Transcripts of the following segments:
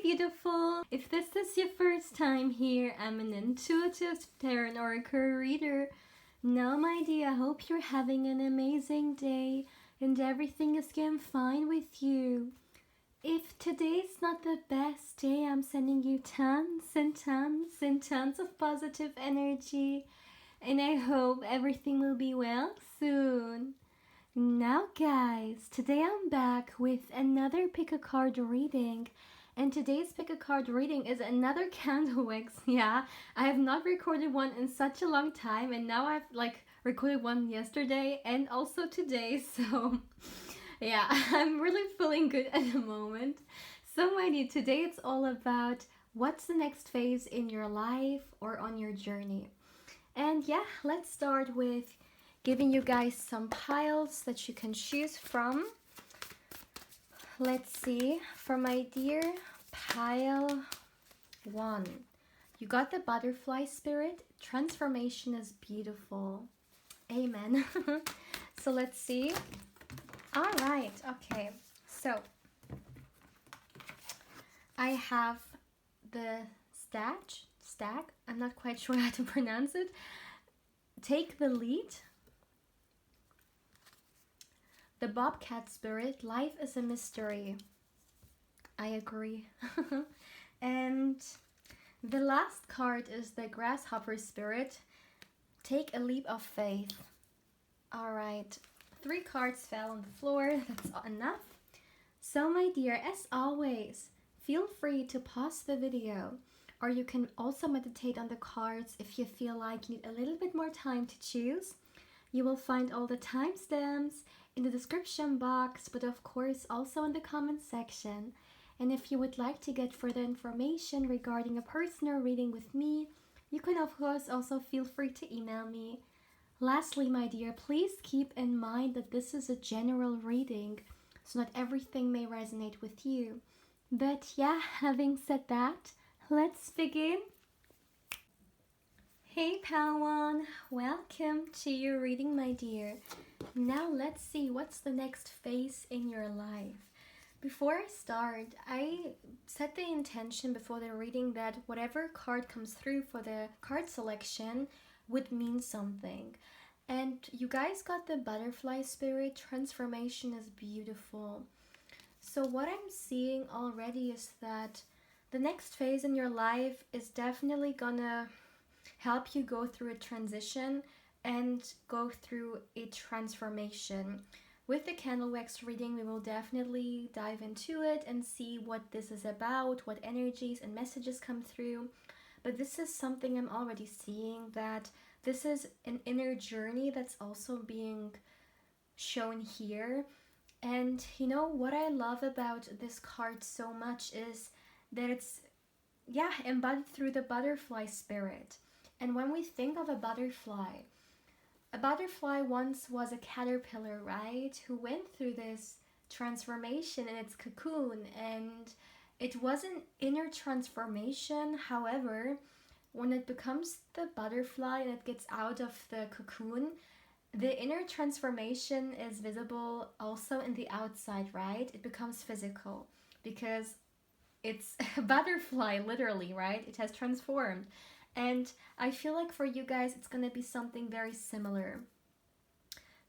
beautiful! If this is your first time here, I'm an intuitive tarot oracle reader. Now, my dear, I hope you're having an amazing day and everything is going fine with you. If today's not the best day, I'm sending you tons and tons and tons of positive energy, and I hope everything will be well soon. Now guys, today I'm back with another pick a card reading, and today's pick a card reading is another candle wax. Yeah, I have not recorded one in such a long time, and now I've recorded one yesterday and also today, so yeah, I'm really feeling good at the moment. So my dear, today it's all about what's the next phase in your life or on your journey. And yeah, let's start with giving you guys some piles that you can choose from. Let's see, for my dear pile 1, you got the butterfly spirit. Transformation is beautiful. Amen. So let's see. All right, okay. So I have the stag. I'm not quite sure how to pronounce it. Take the lead. The bobcat spirit, life is a mystery. I agree. And the last card is the grasshopper spirit, take a leap of faith. All right, 3 cards fell on the floor, that's enough. So my dear, as always, feel free to pause the video, or you can also meditate on the cards if you feel like you need a little bit more time to choose. You will find all the timestamps in the description box, but of course also in the comment section. And if you would like to get further information regarding a personal reading with me, you can of course also feel free to email me. Lastly, my dear, please keep in mind that this is a general reading, so not everything may resonate with you. But yeah, having said that, let's begin. Hey Palawan, welcome to your reading, my dear. Now let's see what's the next phase in your life. Before I start, I set the intention before the reading that whatever card comes through for the card selection would mean something. And you guys got the butterfly spirit. Transformation is beautiful. So what I'm seeing already is that the next phase in your life is definitely gonna help you go through a transition and go through a transformation. With the candle wax reading, we will definitely dive into it and see what this is about, what energies and messages come through. But this is something I'm already seeing, that this is an inner journey that's also being shown here. And you know what I love about this card so much is that it's embodied through the butterfly spirit. And when we think of a butterfly once was a caterpillar, right? Who went through this transformation in its cocoon, and it was an inner transformation. However, when it becomes the butterfly and it gets out of the cocoon, the inner transformation is visible also in the outside, right? It becomes physical because it's a butterfly, literally, right? It has transformed. And I feel like for you guys, it's going to be something very similar.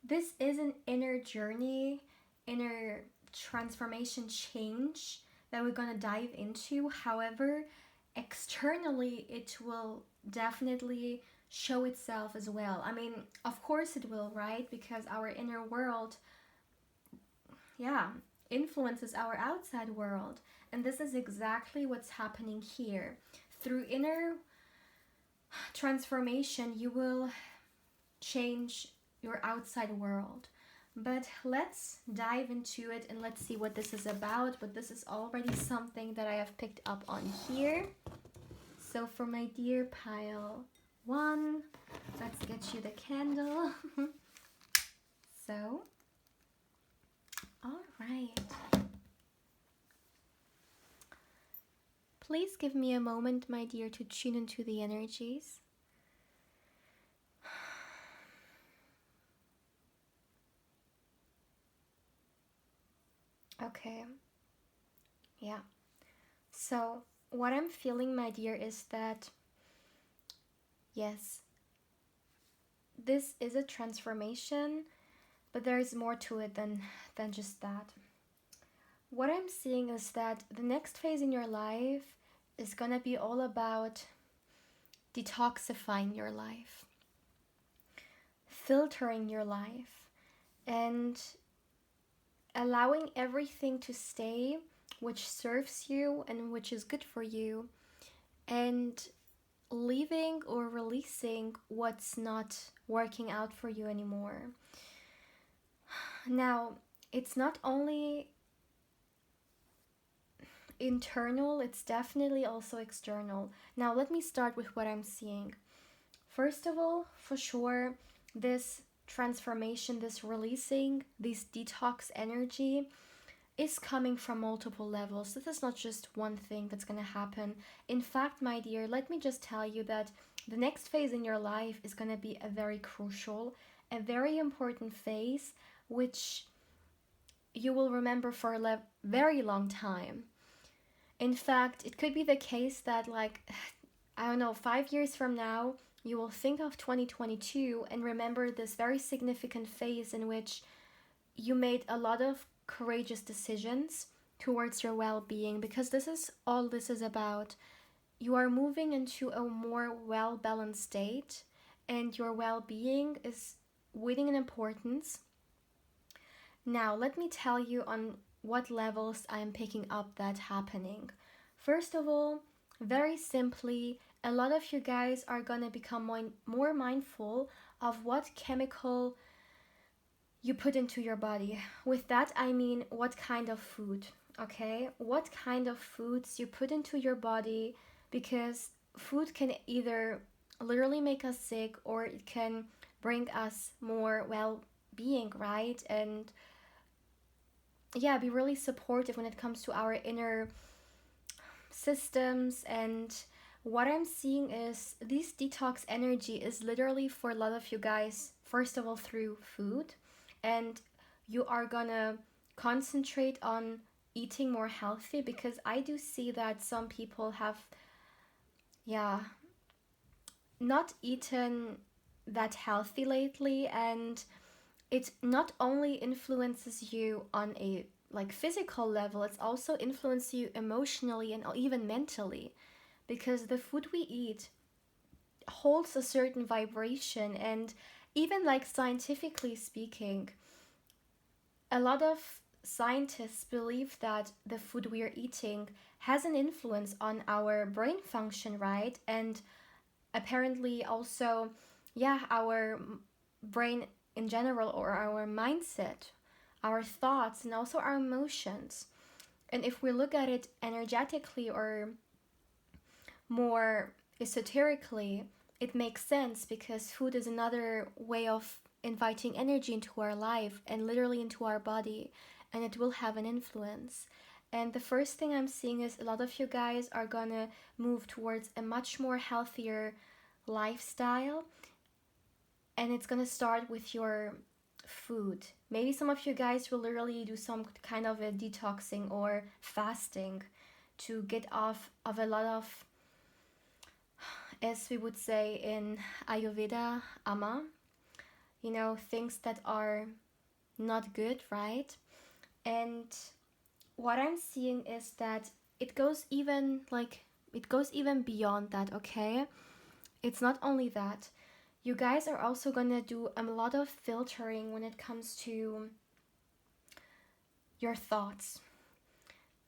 This is an inner journey, inner transformation change that we're going to dive into. However, externally, it will definitely show itself as well. I mean, of course it will, right? Because our inner world, influences our outside world. And this is exactly what's happening here. Through inner transformation, you will change your outside world. But let's dive into it and let's see what this is about. But this is already something that I have picked up on here. So for my dear pile 1, let's get you the candle. So, all right. Please give me a moment, my dear, to tune into the energies. Okay. Yeah. So, what I'm feeling, my dear, is that yes, this is a transformation, but there is more to it than just that. What I'm seeing is that the next phase in your life is gonna be all about detoxifying your life, filtering your life, and allowing everything to stay which serves you and which is good for you, and leaving or releasing what's not working out for you anymore. Now, it's not only internal, it's definitely also external. Now, let me start with what I'm seeing. First of all, for sure, this transformation, this releasing, this detox energy is coming from multiple levels. This is not just one thing that's going to happen. In fact, my dear, let me just tell you that the next phase in your life is going to be a very crucial, a very important phase, which you will remember for a very long time. In fact, it could be the case that, like, I don't know, 5 years from now, you will think of 2022 and remember this very significant phase in which you made a lot of courageous decisions towards your well-being, because this is all this is about. You are moving into a more well-balanced state, and your well-being is winning in importance. Now, let me tell you on what levels I am picking up that happening. First of all, very simply, a lot of you guys are gonna become more mindful of what chemical you put into your body. With that, I mean what kind of food, okay? What kind of foods you put into your body, because food can either literally make us sick or it can bring us more well being, right? And yeah, be really supportive when it comes to our inner systems. And what I'm seeing is this detox energy is literally for a lot of you guys, first of all, through food. And you are gonna concentrate on eating more healthy, because I do see that some people have, yeah, not eaten that healthy lately, and it not only influences you on a like physical level, it's also influences you emotionally and even mentally, because the food we eat holds a certain vibration. And even like scientifically speaking, a lot of scientists believe that the food we are eating has an influence on our brain function, right? And apparently also, yeah, our brain in general, or our mindset, our thoughts, and also our emotions. And if we look at it energetically or more esoterically, it makes sense, because food is another way of inviting energy into our life and literally into our body, and it will have an influence. And the first thing I'm seeing is a lot of you guys are gonna move towards a much more healthier lifestyle, and it's gonna start with your food. Maybe some of you guys will literally do some kind of a detoxing or fasting to get off of a lot of, as we would say in Ayurveda, ama, things that are not good, right? And what I'm seeing is that it goes even beyond that, okay? It's not only that. You guys are also gonna do a lot of filtering when it comes to your thoughts.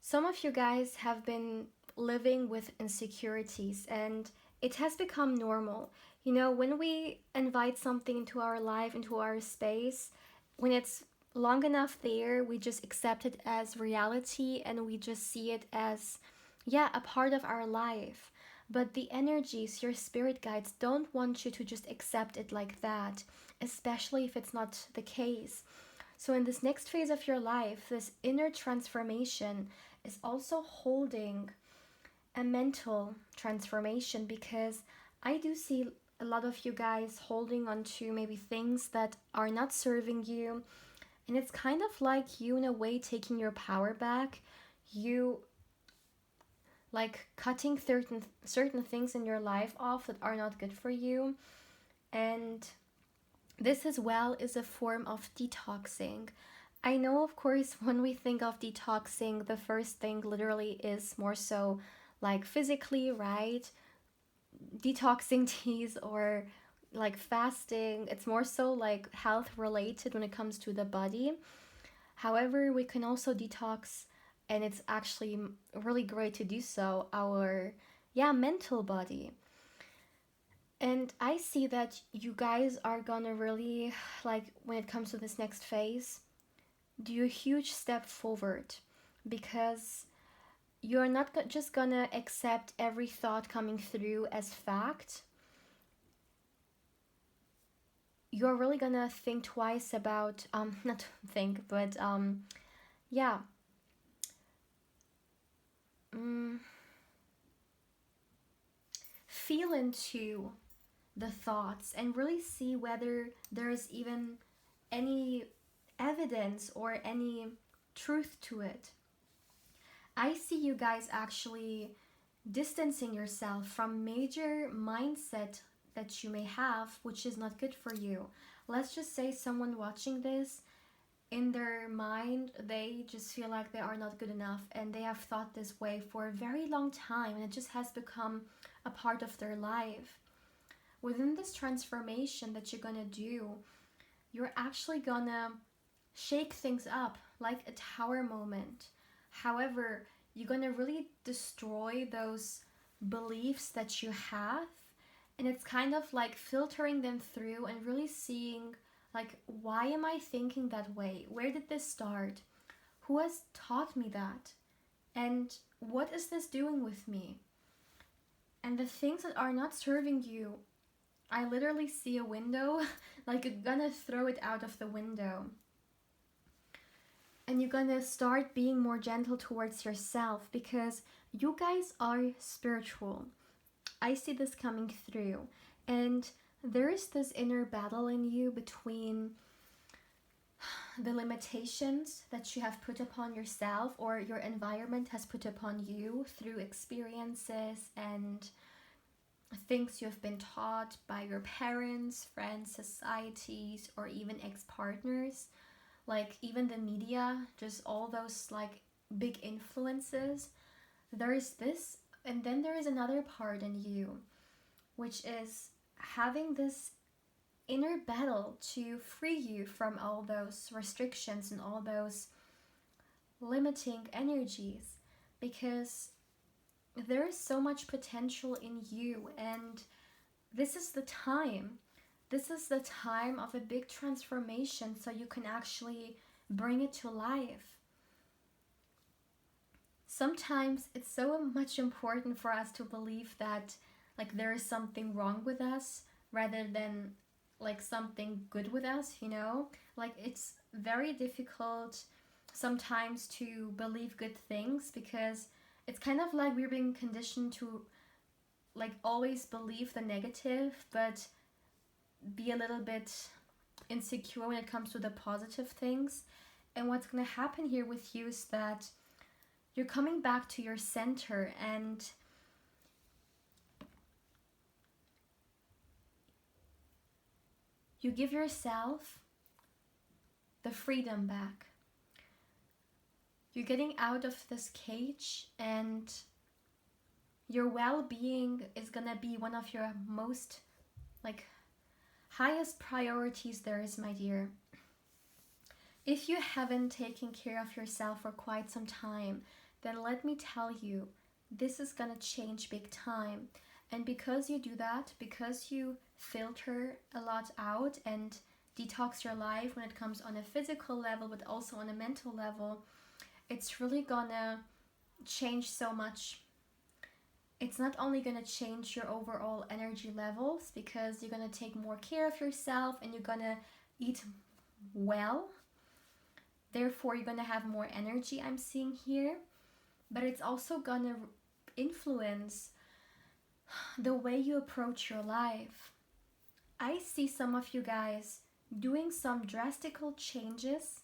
Some of you guys have been living with insecurities, and it has become normal. When we invite something into our life, into our space, when it's long enough there, we just accept it as reality, and we just see it as, yeah, a part of our life. But the energies, your spirit guides, don't want you to just accept it like that, especially if it's not the case. So, in this next phase of your life, this inner transformation is also holding a mental transformation, because I do see a lot of you guys holding on to maybe things that are not serving you. And it's kind of like you, in a way, taking your power back. You like cutting certain things in your life off that are not good for you. And this as well is a form of detoxing. I know, of course, when we think of detoxing, the first thing literally is more so like physically, right? Detoxing teas or like fasting. It's more so like health related when it comes to the body. However, we can also detox, and it's actually really great to do so, our mental body. And I see that you guys are gonna really, like, when it comes to this next phase, do a huge step forward, because you're not just gonna accept every thought coming through as fact. You're really gonna think twice about, not think, but, yeah, mm, feel into the thoughts and really see whether there's even any evidence or any truth to it. I see you guys actually distancing yourself from major mindset that you may have, which is not good for you. Let's just say someone watching this, in their mind, they just feel like they are not good enough, and they have thought this way for a very long time, and it just has become a part of their life. Within this transformation that you're gonna do, you're actually gonna shake things up like a tower moment. However, you're gonna really destroy those beliefs that you have, and it's kind of like filtering them through and really seeing, like, why am I thinking that way? Where did this start? Who has taught me that? And what is this doing with me? And the things that are not serving you, I literally see a window, like you're gonna throw it out of the window. And you're gonna start being more gentle towards yourself, because you guys are spiritual. I see this coming through. And there is this inner battle in you between the limitations that you have put upon yourself, or your environment has put upon you through experiences and things you have been taught by your parents, friends, societies, or even ex-partners, like even the media, just all those like big influences. There is this, and then there is another part in you, which is having this inner battle to free you from all those restrictions and all those limiting energies, because there is so much potential in you, and this is the time. This is the time of a big transformation, so you can actually bring it to life. Sometimes it's so much important for us to believe that like there is something wrong with us rather than like something good with us, you know? Like it's very difficult sometimes to believe good things, because it's kind of like we're being conditioned to like always believe the negative, but be a little bit insecure when it comes to the positive things. And what's going to happen here with you is that you're coming back to your center, and you give yourself the freedom back. You're getting out of this cage, and your well-being is gonna be one of your most like highest priorities there is, my dear. If you haven't taken care of yourself for quite some time, then let me tell you, this is gonna change big time. And because you do that, because you filter a lot out and detox your life when it comes on a physical level, but also on a mental level, it's really gonna change so much. It's not only gonna change your overall energy levels, because you're gonna take more care of yourself and you're gonna eat well. Therefore, you're gonna have more energy, I'm seeing here. But it's also gonna influence the way you approach your life. I see some of you guys doing some drastical changes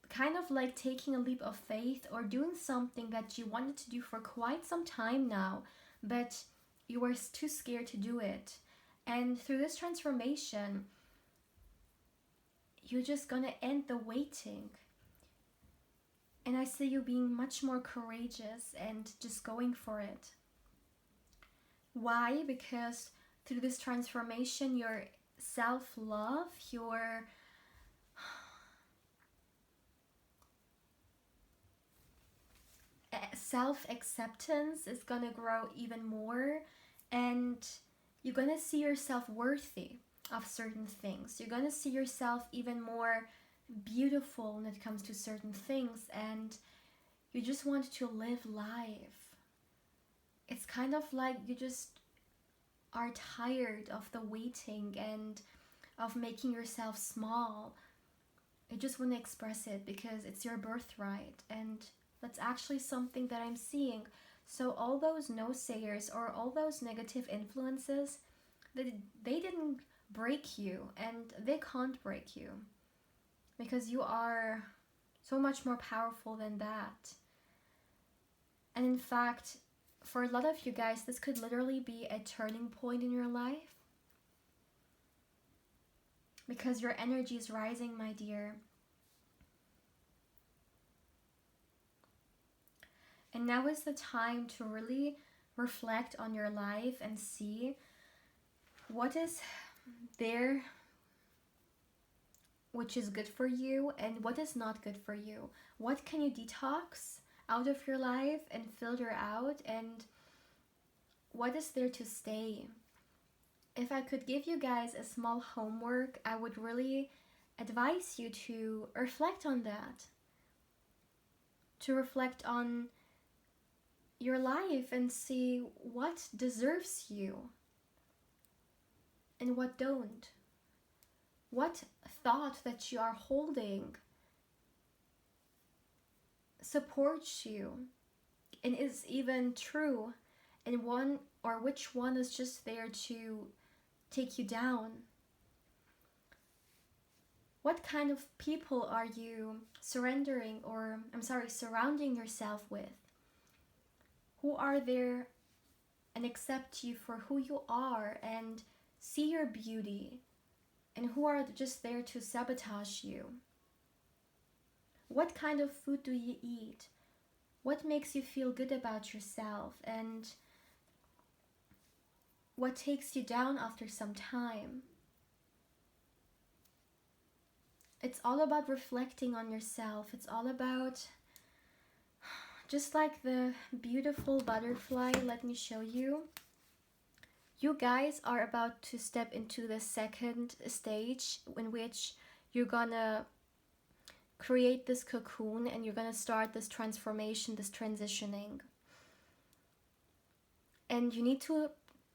kind of like taking a leap of faith or doing something that you wanted to do for quite some time now, but you were too scared to do it. And through this transformation, you're just gonna end the waiting. And I see you being much more courageous and just going for it. Why? Because through this transformation, your self-love, your self-acceptance is gonna grow even more, and you're gonna see yourself worthy of certain things. You're gonna see yourself even more beautiful when it comes to certain things, and you just want to live life. It's kind of like you just are tired of the waiting and of making yourself small. You just want to express it because it's your birthright, and that's actually something that I'm seeing. So all those no-sayers or all those negative influences, they didn't break you, and they can't break you, because you are so much more powerful than that. And in fact, for a lot of you guys, this could literally be a turning point in your life, because your energy is rising, my dear. And now is the time to really reflect on your life and see what is there which is good for you and what is not good for you. What can you detox out of your life and filter out, and what is there to stay? If I could give you guys a small homework, I would really advise you to reflect on that. To reflect on your life and see what deserves you and what don't. What thought that you are holding supports you and is even true, and one or which one is just there to take you down. What kind of people are you surrendering, or surrounding yourself with? Who are there and accept you for who you are and see your beauty, and who are just there to sabotage you? What kind of food do you eat? What makes you feel good about yourself, and what takes you down after some time? It's all about reflecting on yourself. It's all about, just like the beautiful butterfly, let me show you. You guys are about to step into the second stage, in which you're gonna create this cocoon and you're gonna start this transformation, this transitioning. And you need to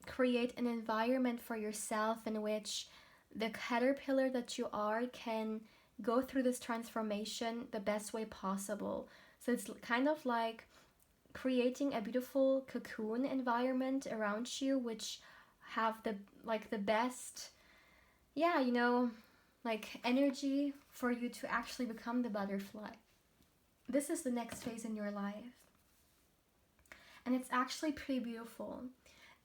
create an environment for yourself in which the caterpillar that you are can go through this transformation the best way possible. So it's kind of like creating a beautiful cocoon environment around you, which have the best, energy for you to actually become the butterfly. This is the next phase in your life, and it's actually pretty beautiful.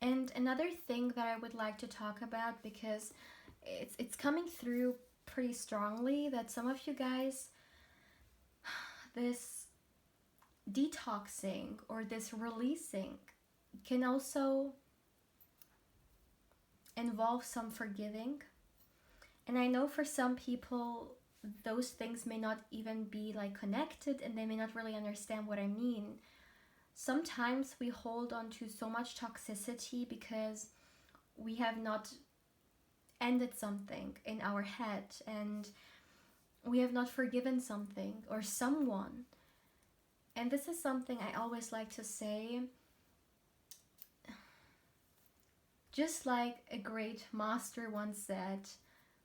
And another thing that I would like to talk about, because it's coming through pretty strongly, that some of you guys, this detoxing or this releasing can also involve some forgiving. And I know for some people those things may not even be connected, and they may not really understand what I mean. Sometimes we hold on to so much toxicity because we have not ended something in our head, and we have not forgiven something or someone. And this is something I always like to say. Just like a great master once said,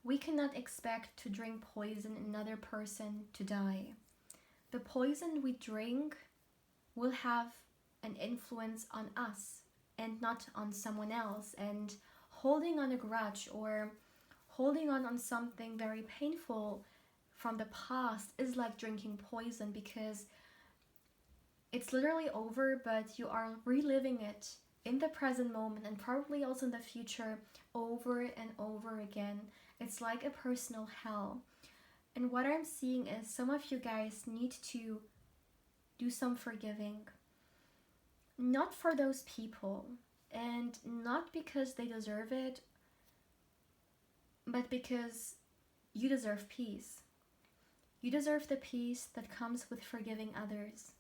we cannot expect to drink poison in another person to die. The poison we drink will have an influence on us and not on someone else. And holding on a grudge or holding on something very painful from the past is like drinking poison, because it's literally over, but you are reliving it in the present moment and probably also in the future over and over again. It's like a personal hell. And what I'm seeing is some of you guys need to do some forgiving. Not for those people, and not because they deserve it, but because you deserve peace. You deserve the peace that comes with forgiving others.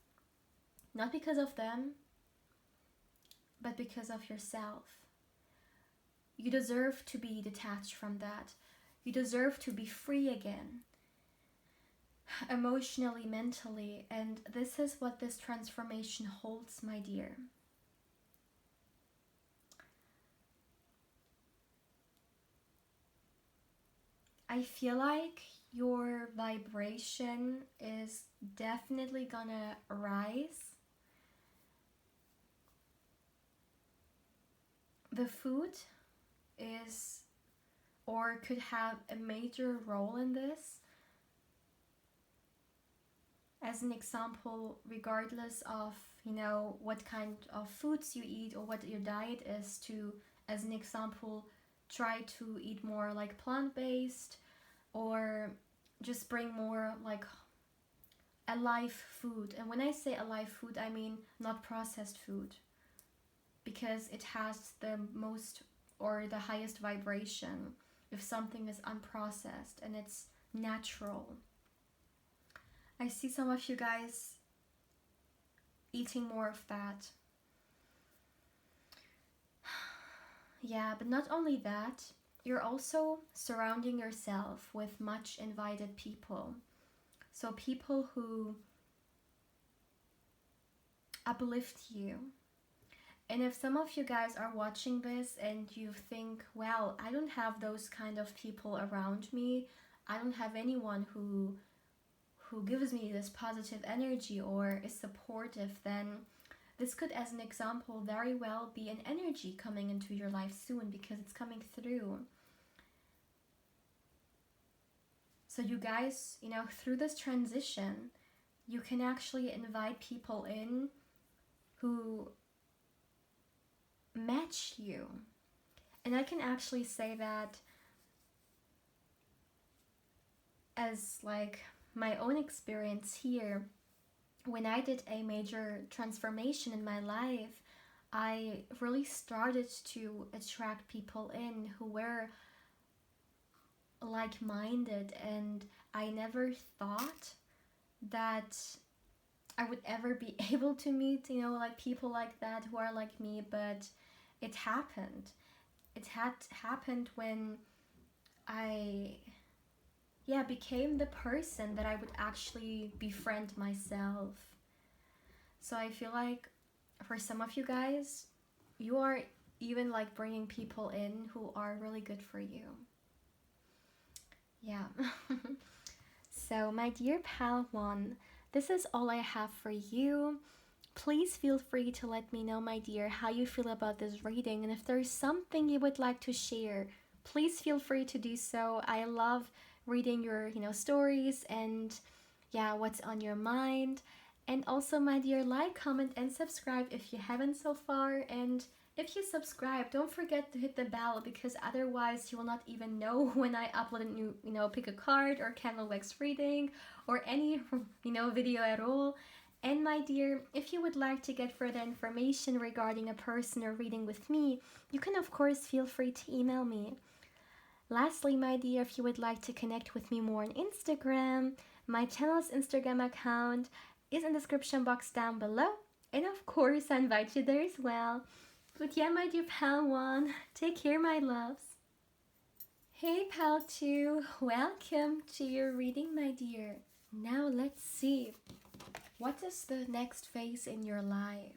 Not because of them, but because of yourself. You deserve to be detached from that. You deserve to be free again, emotionally, mentally, and this is what this transformation holds, my dear. I feel like your vibration is definitely gonna rise. The food is, or could have a major role in this. As an example, regardless of, what kind of foods you eat or what your diet is, to, as an example, try to eat more like plant-based, or just bring more like alive food. And when I say alive food, I mean not processed food, because it has the most or the highest vibration if something is unprocessed and it's natural. I see some of you guys eating more of that. Yeah, but not only that, you're also surrounding yourself with much invited people. So people who uplift you. And if some of you guys are watching this and you think, well, I don't have those kind of people around me, I don't have anyone who gives me this positive energy or is supportive, then this could, as an example, very well be an energy coming into your life soon, because it's coming through. So you guys, through this transition, you can actually invite people in who match you. And I can actually say that as like my own experience here. When I did a major transformation in my life, I really started to attract people in who were like-minded, and I never thought that I would ever be able to meet, like people like that who are like me, but it happened. It had happened when I became the person that I would actually befriend myself. So I feel like for some of you guys, you are even like bringing people in who are really good for you. Yeah. So my dear pal one, this is all I have for you. Please feel free to let me know, my dear, how you feel about this reading, and if there's something you would like to share, please feel free to do so. I love reading your stories and what's on your mind. And also, my dear, like, comment, and subscribe if you haven't so far. And if you subscribe, don't forget to hit the bell, because otherwise you will not even know when I upload a new pick a card or candle wax reading or any video at all. And my dear, if you would like to get further information regarding a person or reading with me, you can of course feel free to email me. Lastly, my dear, if you would like to connect with me more on Instagram, my channel's Instagram account is in the description box down below. And of course, I invite you there as well. But yeah, my dear pal one, take care, my loves. Hey pal two, welcome to your reading, my dear. Now let's see. What is the next phase in your life?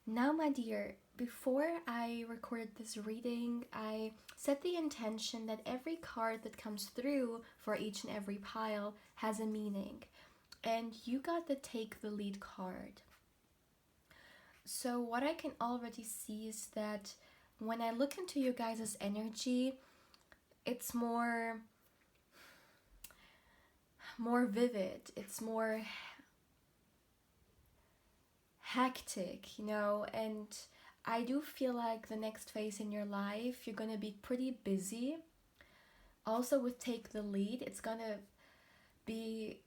Now, my dear, before I recorded this reading, I set the intention that every card that comes through for each and every pile has a meaning. And you got the Take the Lead card. So what I can already see is that when I look into you guys' energy, it's more more vivid, it's more hectic, you know. And I do feel like the next phase in your life, you're gonna be pretty busy. Also with Take the Lead, it's gonna be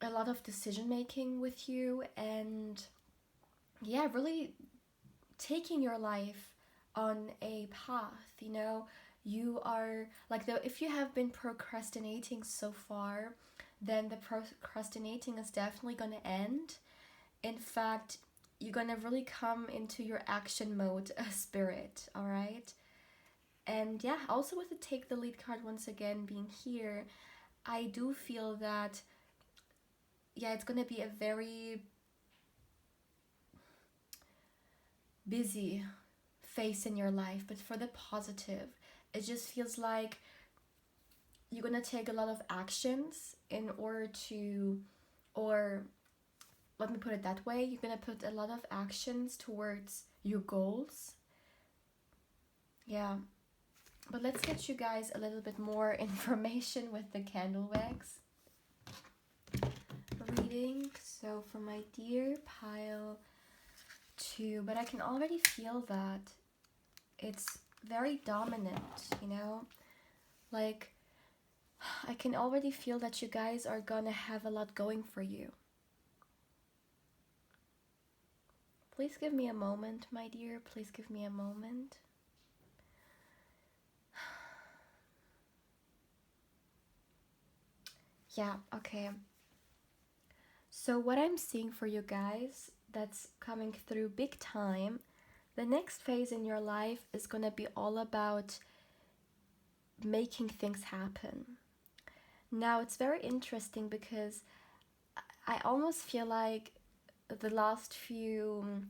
a lot of decision making with you, and yeah, really taking your life on a path, you know. You are like, the if you have been procrastinating so far, then the procrastinating is definitely going to end. In fact, you're going to really come into your action mode spirit, all right? And yeah, also with the Take the Lead card once again being here, I do feel that, yeah, it's going to be a very busy phase in your life, but for the positive. It just feels like you're gonna take a lot of actions in order to, or let me put it that way, you're gonna put a lot of actions towards your goals. Yeah, but let's get you guys a little bit more information with the candle wax reading. So for my dear pile 2, but I can already feel that it's very dominant, you know? Like, I can already feel that you guys are gonna have a lot going for you. Please give me a moment, my dear. Please give me a moment. Yeah, okay. So what I'm seeing for you guys that's coming through big time, the next phase in your life is gonna be all about making things happen. Now, it's very interesting because I almost feel like the last few,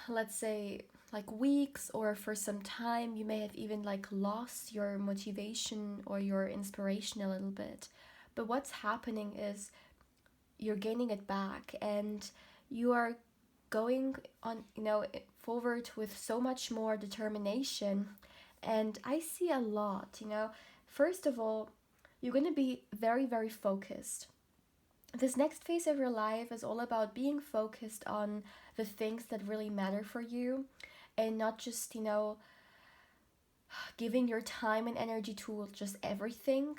let's say, like weeks or for some time, you may have even like lost your motivation or your inspiration a little bit. But what's happening is you're gaining it back, and you are going on, you know, forward with so much more determination. And I see a lot, you know. First of all, you're going to be very, very focused. This next phase of your life is all about being focused on the things that really matter for you, and not just, you know, giving your time and energy to just everything.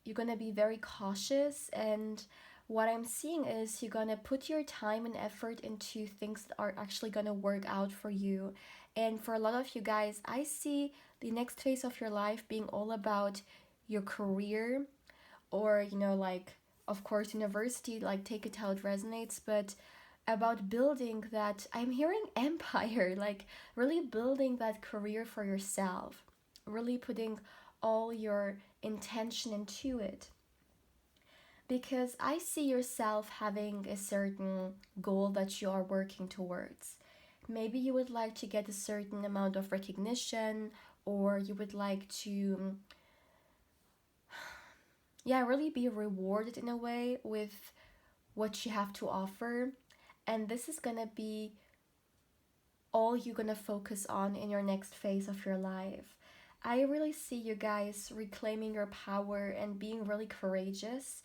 You're going to be very cautious, and what I'm seeing is you're going to put your time and effort into things that are actually going to work out for you. And for a lot of you guys, I see the next phase of your life being all about your career, or, you know, like, of course, university, like, take it how it resonates, but about building that, I'm hearing empire, like really building that career for yourself, really putting all your intention into it. Because I see yourself having a certain goal that you are working towards. Maybe you would like to get a certain amount of recognition, or you would like to, yeah, really be rewarded in a way with what you have to offer. And this is gonna be all you're gonna focus on in your next phase of your life. I really see you guys reclaiming your power and being really courageous.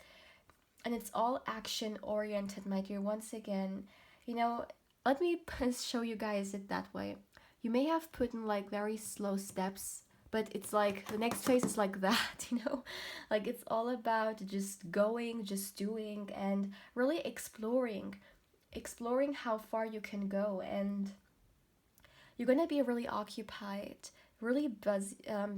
And it's all action oriented, my dear. Once again, you know, let me show you guys it that way. You may have put in like very slow steps, but it's like the next phase is like that, you know? Like, it's all about just going, just doing, and really exploring how far you can go. And you're gonna be really occupied, really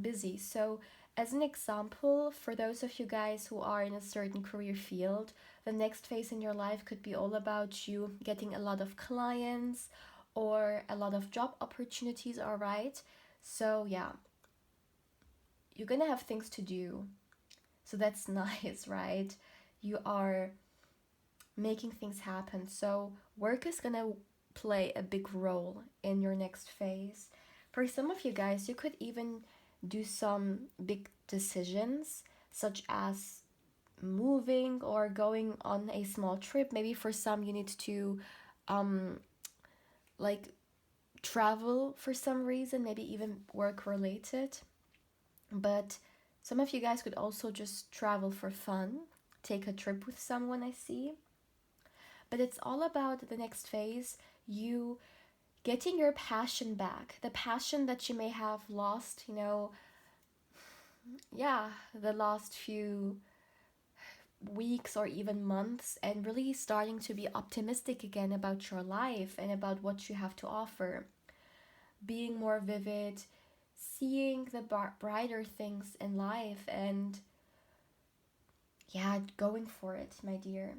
busy. So as an example, for those of you guys who are in a certain career field, the next phase in your life could be all about you getting a lot of clients or a lot of job opportunities, all right? So yeah, you're gonna have things to do. So that's nice, right? You are making things happen. So work is gonna play a big role in your next phase. For some of you guys, you could even do some big decisions, such as moving or going on a small trip. Maybe for some, you need to like travel for some reason, maybe even work related. But some of you guys could also just travel for fun. take a trip with someone, I see. But it's all about the next phase, you getting your passion back, the passion that you may have lost, yeah, the last few weeks or even months, and really starting to be optimistic again about your life and about what you have to offer. Being more vivid, seeing the brighter things in life, and yeah, going for it, my dear.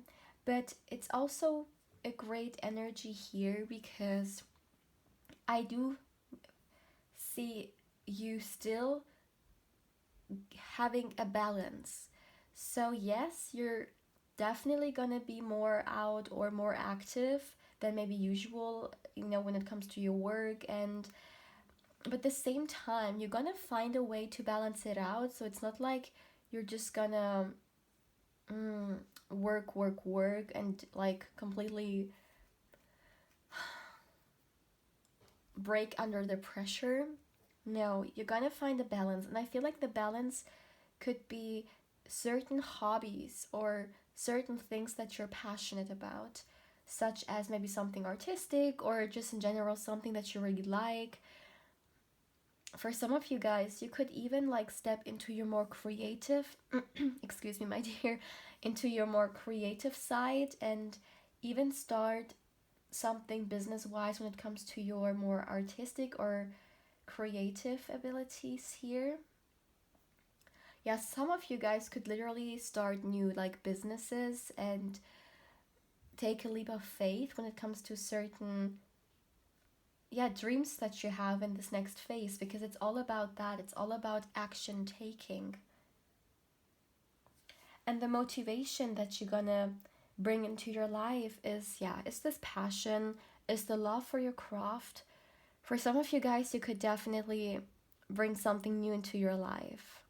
But it's also a great energy here because I do see you still having a balance. So, yes, you're definitely gonna be more out or more active than maybe usual, when it comes to your work, and but at the same time, you're gonna find a way to balance it out. So, it's not like you're just gonna mm, work, work, work, and like completely break under the pressure. No, you're gonna find a balance, and I feel like the balance could be certain hobbies or certain things that you're passionate about, such as maybe something artistic or just in general something that you really like. For some of you guys, you could even like step into your more creative, excuse me, my dear, into your more creative side and even start something business wise when it comes to your more artistic or creative abilities here. Yeah, some of you guys could literally start new like businesses and take a leap of faith when it comes to certain dreams that you have in this next phase, because it's all about that. It's all about action taking. And the motivation that you're gonna bring into your life is this passion, is the love for your craft. For some of you guys, you could definitely bring something new into your life,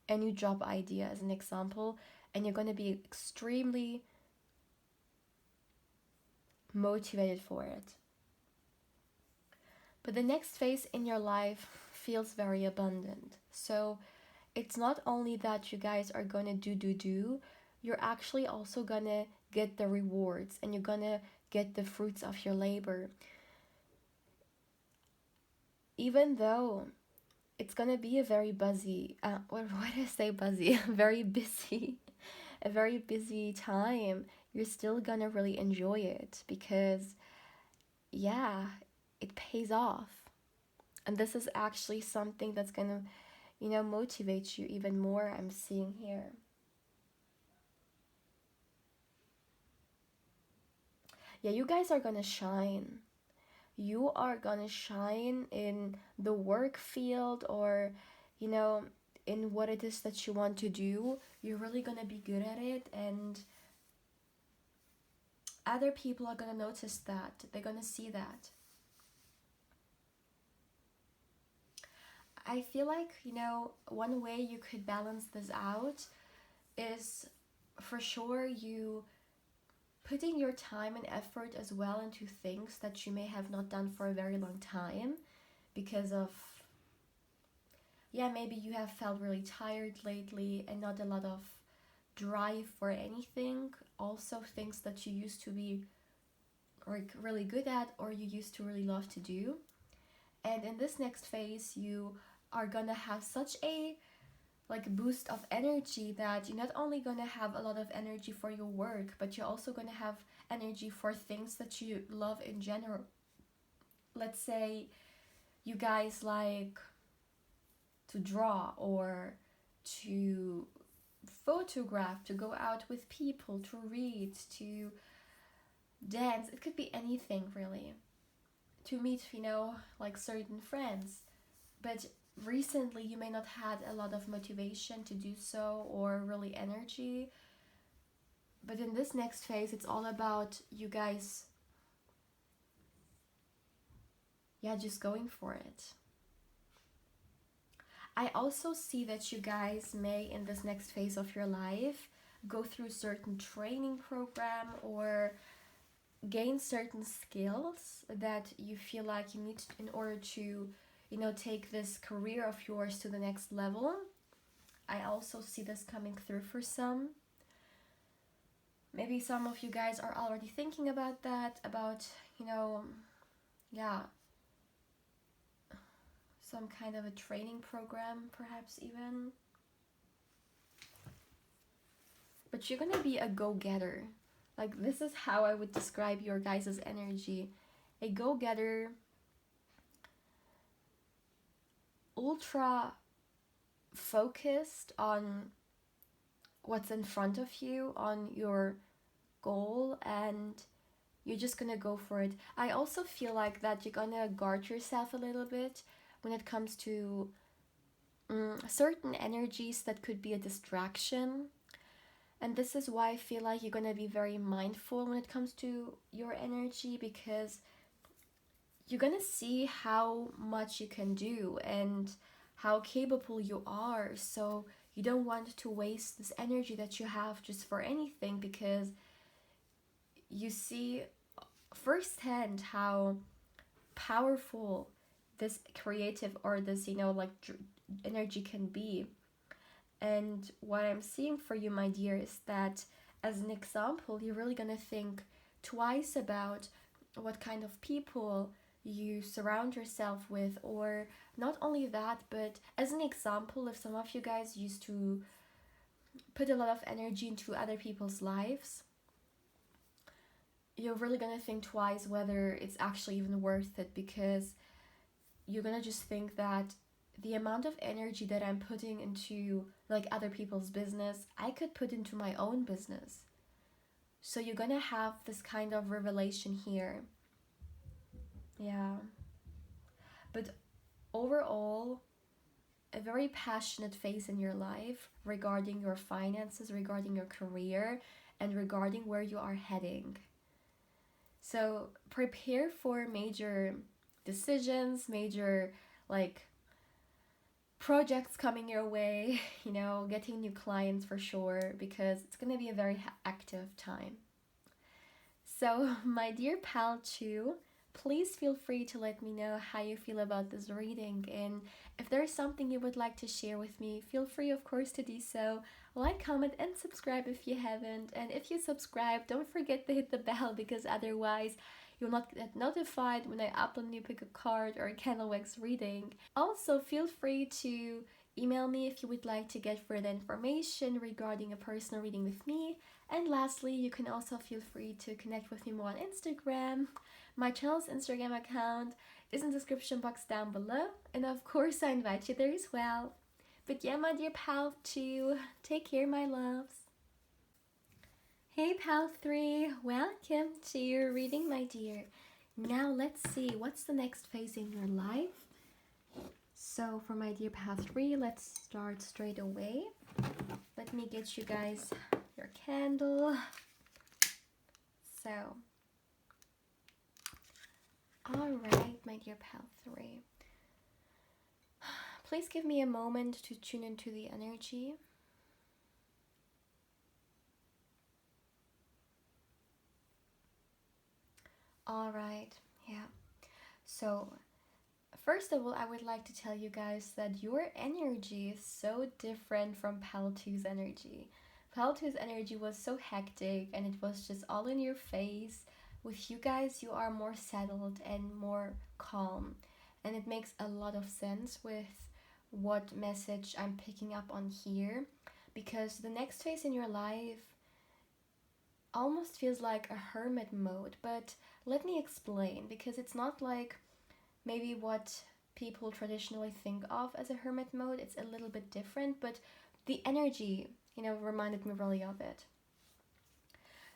a new job idea as an example, and you're going to be extremely motivated for it. But the next phase in your life feels very abundant. So it's not only that you guys are going to do, you're actually also going to get the rewards and you're going to get the fruits of your labor. Even though it's gonna be a very busy what do I say busy very busy a very busy time, you're still gonna really enjoy it because yeah, it pays off. And this is actually something that's gonna motivate you even more, I'm seeing here. Yeah, you guys are gonna shine. You are gonna shine in the work field, or you know in what it is that you want to do. You're really gonna be good at it, and other people are gonna notice that. They're gonna see that. I feel like one way you could balance this out is for sure you putting your time and effort as well into things that you may have not done for a very long time because of maybe you have felt really tired lately and not a lot of drive for anything. Also, things that you used to be like really good at or you used to really love to do. And in this next phase, you are gonna have such a like boost of energy that you're not only gonna have a lot of energy for your work, but you're also gonna have energy for things that you love in general. Let's say you guys like to draw or to photograph, to go out with people, to read, to dance. It could be anything really. To meet, like certain friends. But recently you may not had a lot of motivation to do so or really energy. But in this next phase, it's all about you guys, just going for it. I also see that you guys may, in this next phase of your life, go through certain training program or gain certain skills that you feel like you need in order to, take this career of yours to the next level. I also see this coming through for some. Maybe some of you guys are already thinking about that, about, yeah, some kind of a training program, perhaps even. But you're gonna be a go-getter. Like, this is how I would describe your guys' energy. A go-getter, ultra focused on what's in front of you, on your goal, and you're just gonna go for it. I also feel like that you're gonna guard yourself a little bit when it comes to certain energies that could be a distraction. And this is why I feel like you're gonna be very mindful when it comes to your energy, because you're gonna see how much you can do and how capable you are. So you don't want to waste this energy that you have just for anything, because you see firsthand how powerful this creative or this, energy can be. And what I'm seeing for you, my dear, is that as an example, you're really gonna think twice about what kind of people you surround yourself with. Or not only that, but as an example, if some of you guys used to put a lot of energy into other people's lives, you're really gonna think twice whether it's actually even worth it, because you're gonna just think that the amount of energy that I'm putting into like other people's business, I could put into my own business. So you're gonna have this kind of revelation here. Yeah. But overall, a very passionate phase in your life regarding your finances, regarding your career, and regarding where you are heading. So prepare for major decisions, major projects coming your way, getting new clients for sure, because it's going to be a very active time. So, my dear pal 2, please feel free to let me know how you feel about this reading, and if there's something you would like to share with me, feel free of course to do so. Like, comment, and subscribe if you haven't, and if you subscribe, don't forget to hit the bell, because otherwise you'll not get notified when I upload a new pick a card or a candle wax reading. Also, feel free to email me if you would like to get further information regarding a personal reading with me. And lastly, you can also feel free to connect with me more on Instagram. My channel's Instagram account is in the description box down below, and of course I invite you there as well. But yeah, my dear pal 2, take care, my loves. Hey pal 3, welcome to your reading, my dear. Now let's see, what's the next phase in your life? So for my dear pal 3, let's start straight away. Let me get you guys your candle. So, alright, my dear pal 3. Please give me a moment to tune into the energy. Alright, yeah. So, first of all, I would like to tell you guys that your energy is so different from Pal 2's energy. Pal 2's energy was so hectic and it was just all in your face. With you guys, you are more settled and more calm. And it makes a lot of sense with what message I'm picking up on here. Because the next phase in your life almost feels like a hermit mode. But let me explain, because it's not like maybe what people traditionally think of as a hermit mode. It's a little bit different, but the energy, reminded me really of it.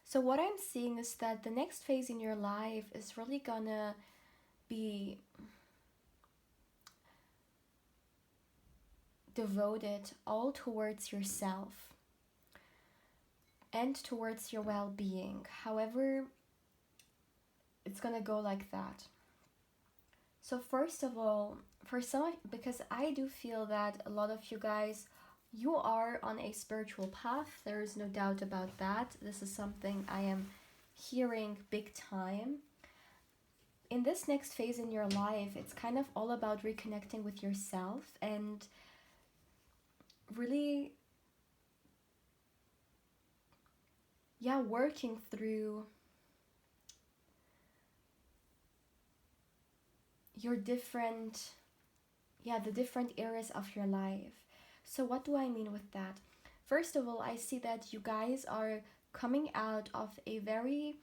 So what I'm seeing is that the next phase in your life is really gonna be devoted all towards yourself and towards your well-being. However, it's gonna go like that. So first of all, because I do feel that a lot of you guys, you are on a spiritual path. There is no doubt about that. This is something I am hearing big time. In this next phase in your life, it's kind of all about reconnecting with yourself and really, working through your different, the different areas of your life. So what do I mean with that? First of all, I see that you guys are coming out of a very,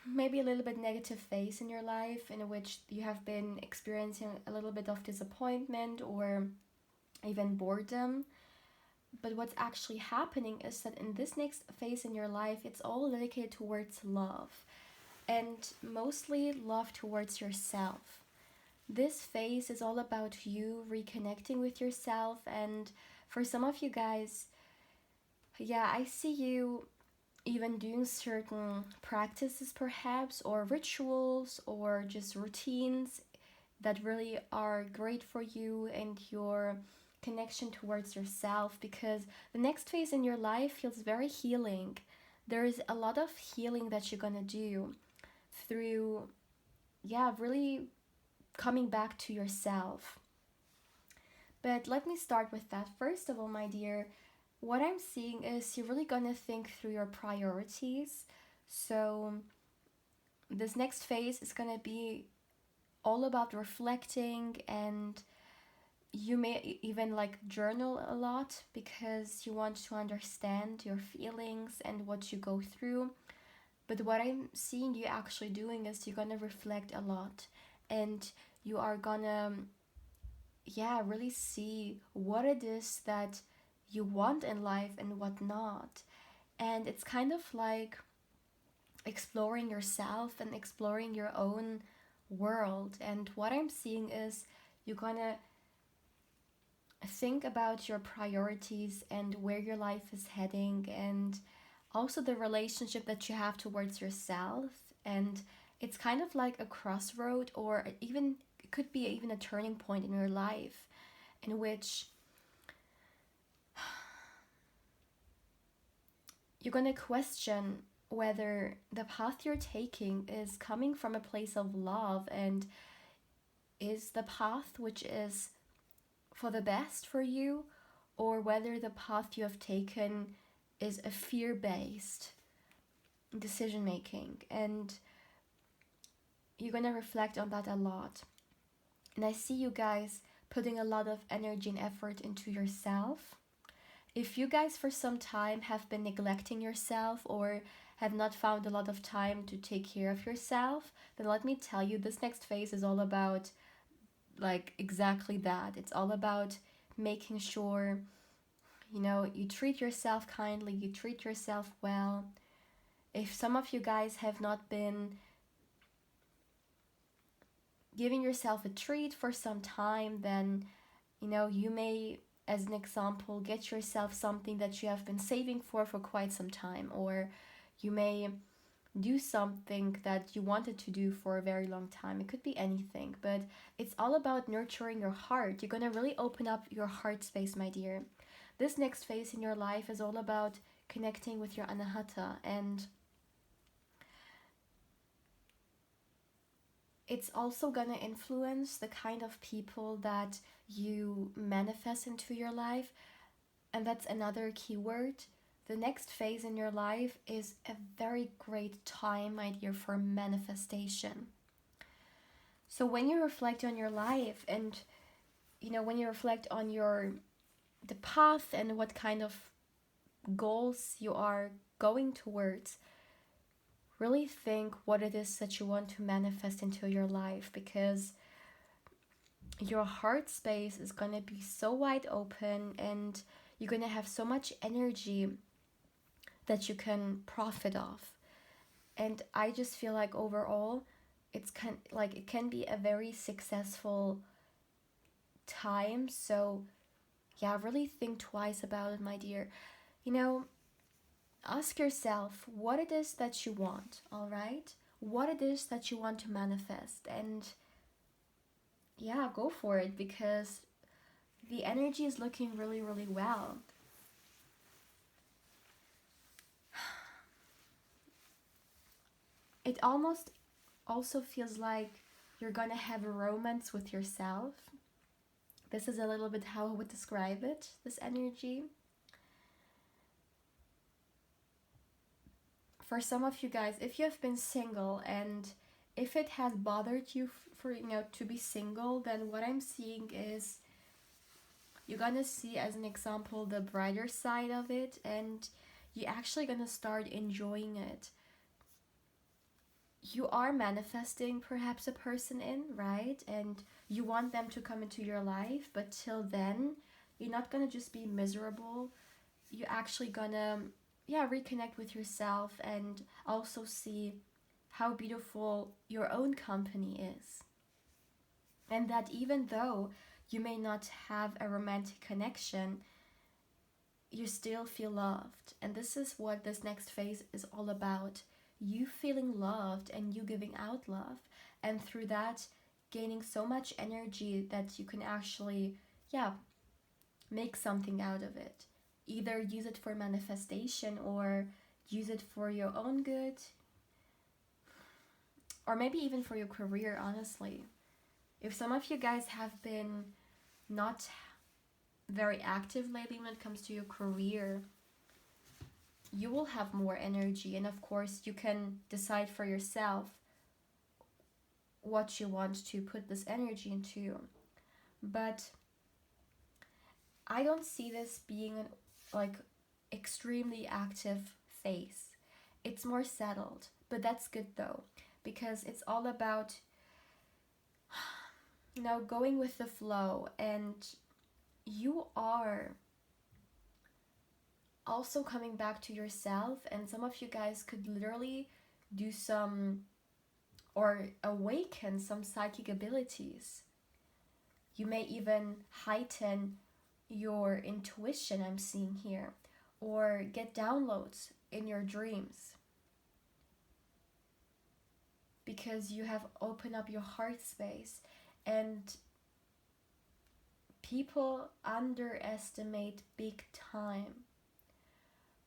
maybe a little bit negative phase in your life, in which you have been experiencing a little bit of disappointment or even boredom. But what's actually happening is that in this next phase in your life, it's all dedicated towards love, and mostly love towards yourself. This phase is all about you reconnecting with yourself, and for some of you guys, I see you even doing certain practices perhaps, or rituals, or just routines that really are great for you and your connection towards yourself, because the next phase in your life feels very healing. There is a lot of healing that you're gonna do through, really coming back to yourself. But let me start with that. First of all, my dear, what I'm seeing is you're really gonna think through your priorities. So this next phase is gonna be all about reflecting, and you may even like journal a lot because you want to understand your feelings and what you go through. But what I'm seeing you actually doing is you're gonna reflect a lot, and you are gonna really see what it is that you want in life and what not. And it's kind of like exploring yourself and exploring your own world. And what I'm seeing is you're gonna think about your priorities and where your life is heading, and also the relationship that you have towards yourself. And it's kind of like a crossroad, or even it could be even a turning point in your life, in which you're going to question whether the path you're taking is coming from a place of love, and is the path which is for the best for you, or whether the path you have taken is a fear-based decision making. And you're going to reflect on that a lot. And I see you guys putting a lot of energy and effort into yourself. If you guys for some time have been neglecting yourself, or have not found a lot of time to take care of yourself, then let me tell you, this next phase is all about like exactly that. It's all about making sure, you treat yourself kindly, you treat yourself well. If some of you guys have not been giving yourself a treat for some time, then you may, as an example, get yourself something that you have been saving for quite some time, or you may do something that you wanted to do for a very long time. It could be anything, but it's all about nurturing your heart. You're gonna really open up your heart space, my dear. This next phase in your life is all about connecting with your anahata, and it's also gonna influence the kind of people that you manifest into your life. And that's another keyword. The next phase in your life is a very great time, my dear, for manifestation. So when you reflect on your life, and when you reflect on the path and what kind of goals you are going towards, really think what it is that you want to manifest into your life, because your heart space is going to be so wide open, and you're going to have so much energy that you can profit off. And I just feel like overall it can be a very successful time. So really think twice about it, my dear. Ask yourself what it is that you want, all right? What it is that you want to manifest, and go for it, because the energy is looking really, really well. It almost also feels like you're gonna have a romance with yourself. This is a little bit how I would describe it, this energy. for some of you guys, if you have been single and if it has bothered you for to be single, then what I'm seeing is you're gonna see, as an example, the brighter side of it, and you're actually gonna start enjoying it. You are manifesting perhaps a person in, right? And you want them to come into your life, but till then, you're not gonna just be miserable. You're actually gonna, reconnect with yourself and also see how beautiful your own company is. And that even though you may not have a romantic connection, you still feel loved. And this is what this next phase is all about. You feeling loved and you giving out love. And through that, gaining so much energy that you can actually, make something out of it. Either use it for manifestation or use it for your own good. Or maybe even for your career, honestly. If some of you guys have been not very active lately when it comes to your career, you will have more energy, and of course you can decide for yourself what you want to put this energy into. But I don't see this being an extremely active phase. It's more settled, but that's good though, because it's all about going with the flow, and you are also coming back to yourself. And some of you guys could literally do some or awaken some psychic abilities. You may even heighten your intuition, I'm seeing here, or get downloads in your dreams, because you have opened up your heart space. And people underestimate big time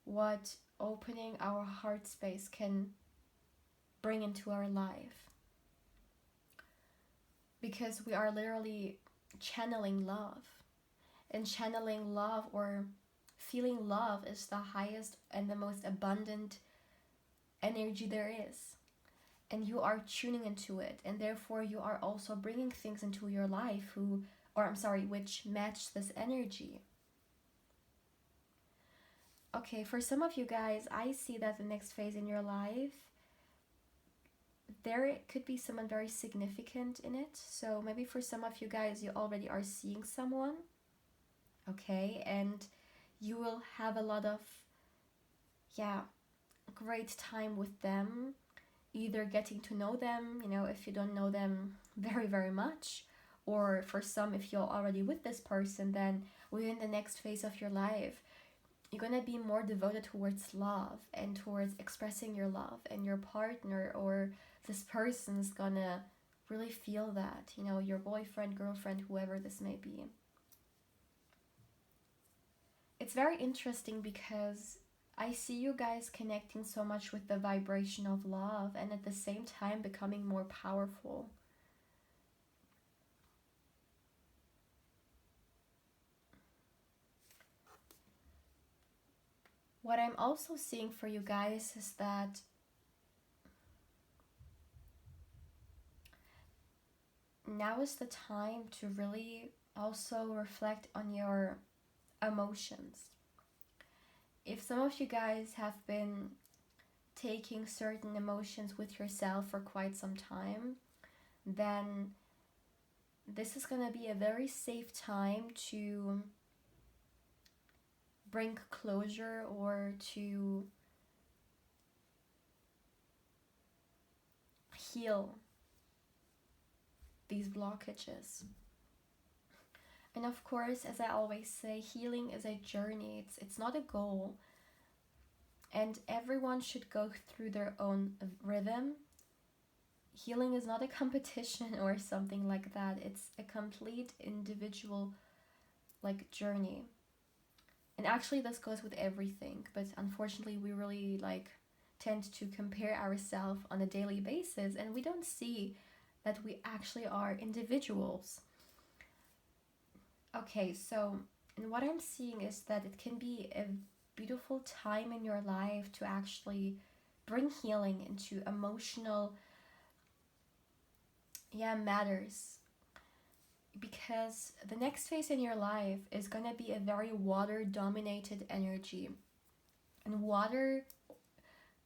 what opening our heart space can bring into our life, because we are literally channeling love. And channeling love or feeling love is the highest and the most abundant energy there is. And you are tuning into it, and therefore you are also bringing things into your life which match this energy. Okay, for some of you guys, I see that the next phase in your life, there could be someone very significant in it. So maybe for some of you guys, you already are seeing someone, okay, and you will have a lot of great time with them, either getting to know them, if you don't know them very, very much, or for some, if you're already with this person, then within the next phase of your life, you're gonna be more devoted towards love and towards expressing your love, and your partner or this person's gonna really feel that, your boyfriend, girlfriend, whoever this may be. It's very interesting because I see you guys connecting so much with the vibration of love, and at the same time becoming more powerful. What I'm also seeing for you guys is that now is the time to really also reflect on your emotions. If some of you guys have been taking certain emotions with yourself for quite some time, then this is going to be a very safe time to bring closure or to heal these blockages. And of course, as I always say, healing is a journey. It's not a goal. And everyone should go through their own rhythm. Healing is not a competition or something like that. It's a complete individual journey. And actually this goes with everything, but unfortunately we really tend to compare ourselves on a daily basis, and we don't see that we actually are individuals. Okay, so, and what I'm seeing is that it can be a beautiful time in your life to actually bring healing into emotional matters, because the next phase in your life is going to be a very water dominated energy, and water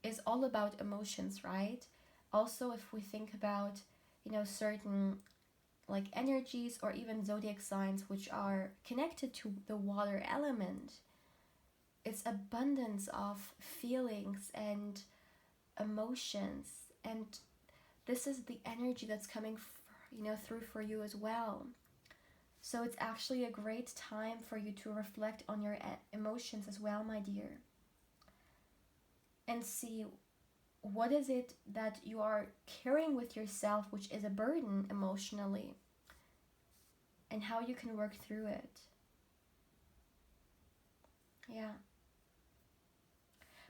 is all about emotions, right? Also, if we think about, certain like energies or even zodiac signs which are connected to the water element, it's abundance of feelings and emotions, and this is the energy that's coming through for you as well. So it's actually a great time for you to reflect on your emotions as well, my dear, and see what is it that you are carrying with yourself which is a burden emotionally, and how you can work through it. Yeah.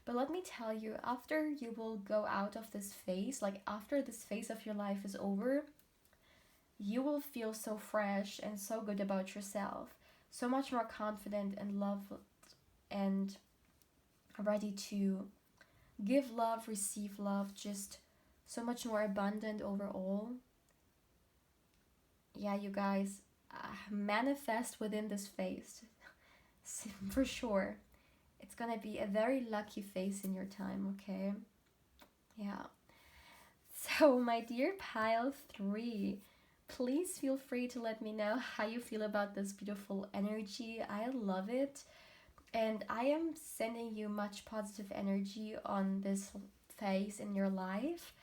But let me tell you, after you will go out of this phase, like after this phase of your life is over, you will feel so fresh and so good about yourself, so much more confident and loved, and ready to give love, receive love, just so much more abundant overall. Yeah, you guys, manifest within this phase for sure. It's gonna be a very lucky phase in your time, okay? Yeah. So, my dear pile 3, please feel free to let me know how you feel about this beautiful energy. I love it. And I am sending you much positive energy on this phase in your life.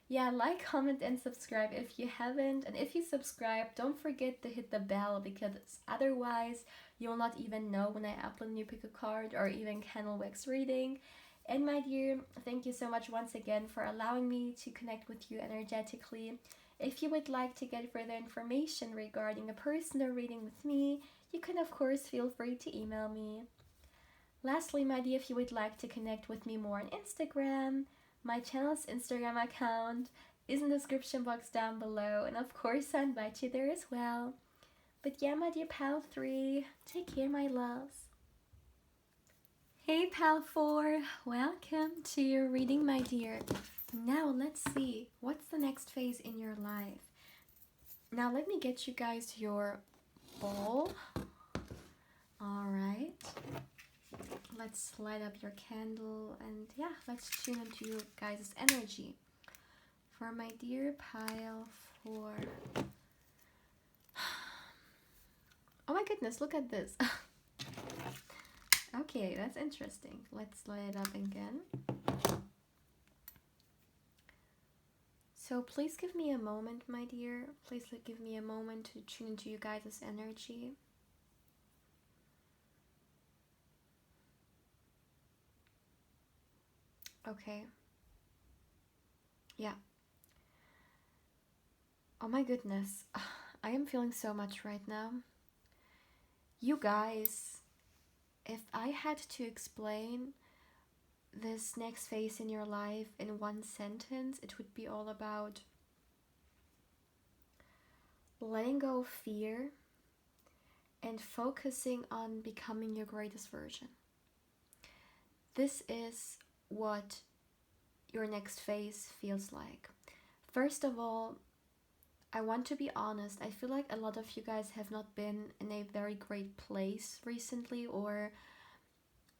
Yeah, like, comment, and subscribe if you haven't. And if you subscribe, don't forget to hit the bell, because otherwise you'll not even know when I upload a new pick a card or even candle wax reading. And my dear, thank you so much once again for allowing me to connect with you energetically. If you would like to get further information regarding a personal reading with me, you can of course feel free to email me. Lastly, my dear, if you would like to connect with me more on Instagram, my channel's Instagram account is in the description box down below, and of course I invite you there as well. But yeah, my dear pal 3, take care, my loves. Hey pal 4, welcome to your reading, my dear. Now let's see, what's the next phase in your life? Now let me get you guys your bowl. Alright. Let's light up your candle, and yeah, let's tune into you guys' energy. For my dear pile 4. Oh my goodness, look at this. Okay, that's interesting. Let's light it up again. So please give me a moment, my dear. Please give me a moment to tune into you guys' energy. Okay. Yeah. Oh my goodness. I am feeling so much right now. You guys, if I had to explain this next phase in your life in one sentence, it would be all about letting go of fear and focusing on becoming your greatest version. This is what your next phase feels like. First of all, I want to be honest, I feel like a lot of you guys have not been in a very great place recently, or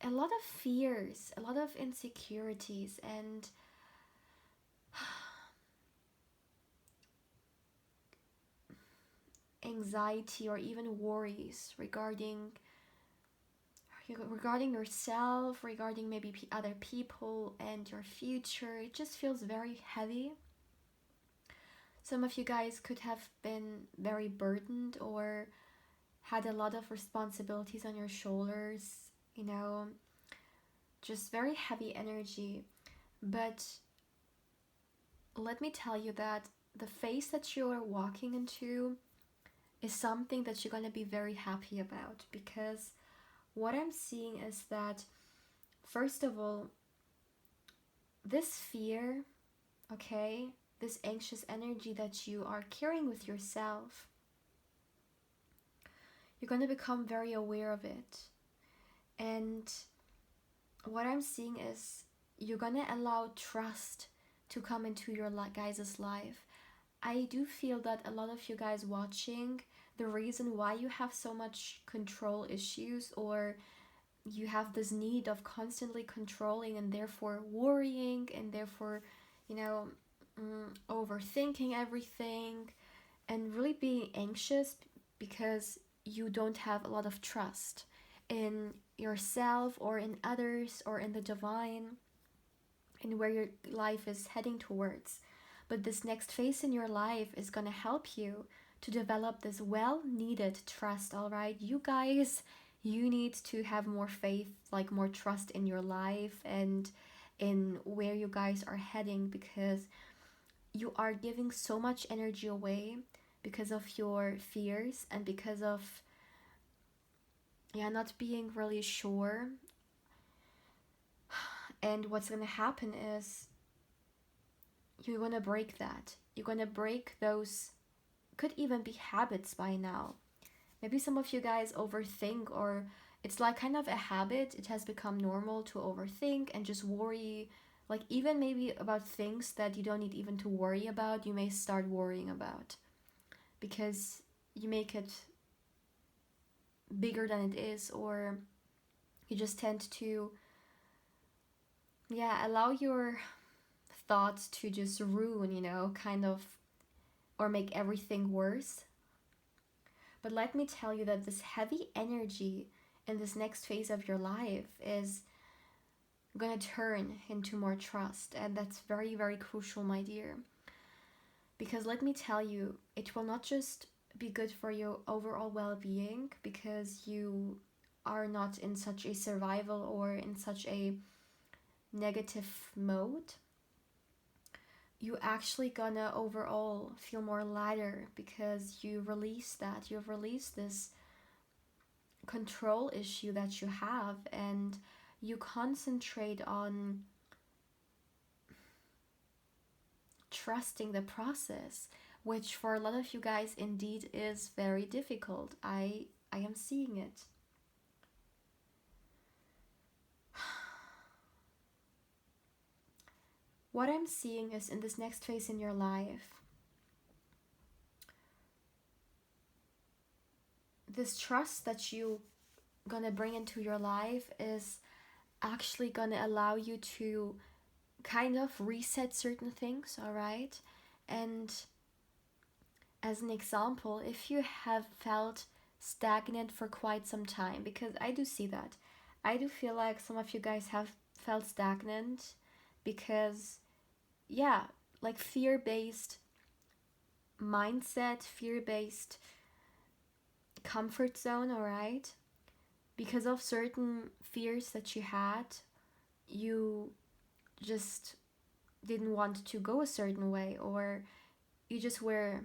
a lot of fears, a lot of insecurities, and anxiety or even worries regarding yourself, regarding maybe other people and your future. It just feels very heavy. Some of you guys could have been very burdened or had a lot of responsibilities on your shoulders, just very heavy energy. But let me tell you that the phase that you are walking into is something that you're going to be very happy about, because what I'm seeing is that, first of all, this fear, okay, this anxious energy that you are carrying with yourself, you're going to become very aware of it. And what I'm seeing is you're gonna allow trust to come into your guys' life. I do feel that a lot of you guys watching, the reason why you have so much control issues, or you have this need of constantly controlling and therefore worrying and therefore, you know, overthinking everything and really being anxious because you don't have a lot of trust in yourself or in others or in the divine and where your life is heading towards. But this next phase in your life is going to help you to develop this well needed trust, all right? You guys, you need to have more faith, like more trust in your life and in where you guys are heading, because you are giving so much energy away because of your fears and because of not being really sure. And what's going to happen is you're going to break that. You're going to break those, could even be habits by now. Maybe some of you guys overthink, or it's like kind of a habit. It has become normal to overthink and just worry, like even maybe about things that you don't need even to worry about, you may start worrying about because you make it bigger than it is, or you just tend to allow your thoughts to just ruin, kind of, or make everything worse. But let me tell you that this heavy energy in this next phase of your life is gonna turn into more trust, and that's very, very crucial, my dear. Because let me tell you, it will not just be good for your overall well-being because you are not in such a survival or in such a negative mode. You actually gonna overall feel more lighter because you've released this control issue that you have, and you concentrate on trusting the process, which for a lot of you guys indeed is very difficult. I am seeing it. What I'm seeing is in this next phase in your life, this trust that you gonna bring into your life is actually gonna allow you to kind of reset certain things, all right? And as an example, if you have felt stagnant for quite some time, because I do see that, I do feel like some of you guys have felt stagnant because like fear-based mindset, fear-based comfort zone, all right? Because of certain fears that you had, you just didn't want to go a certain way, or you just were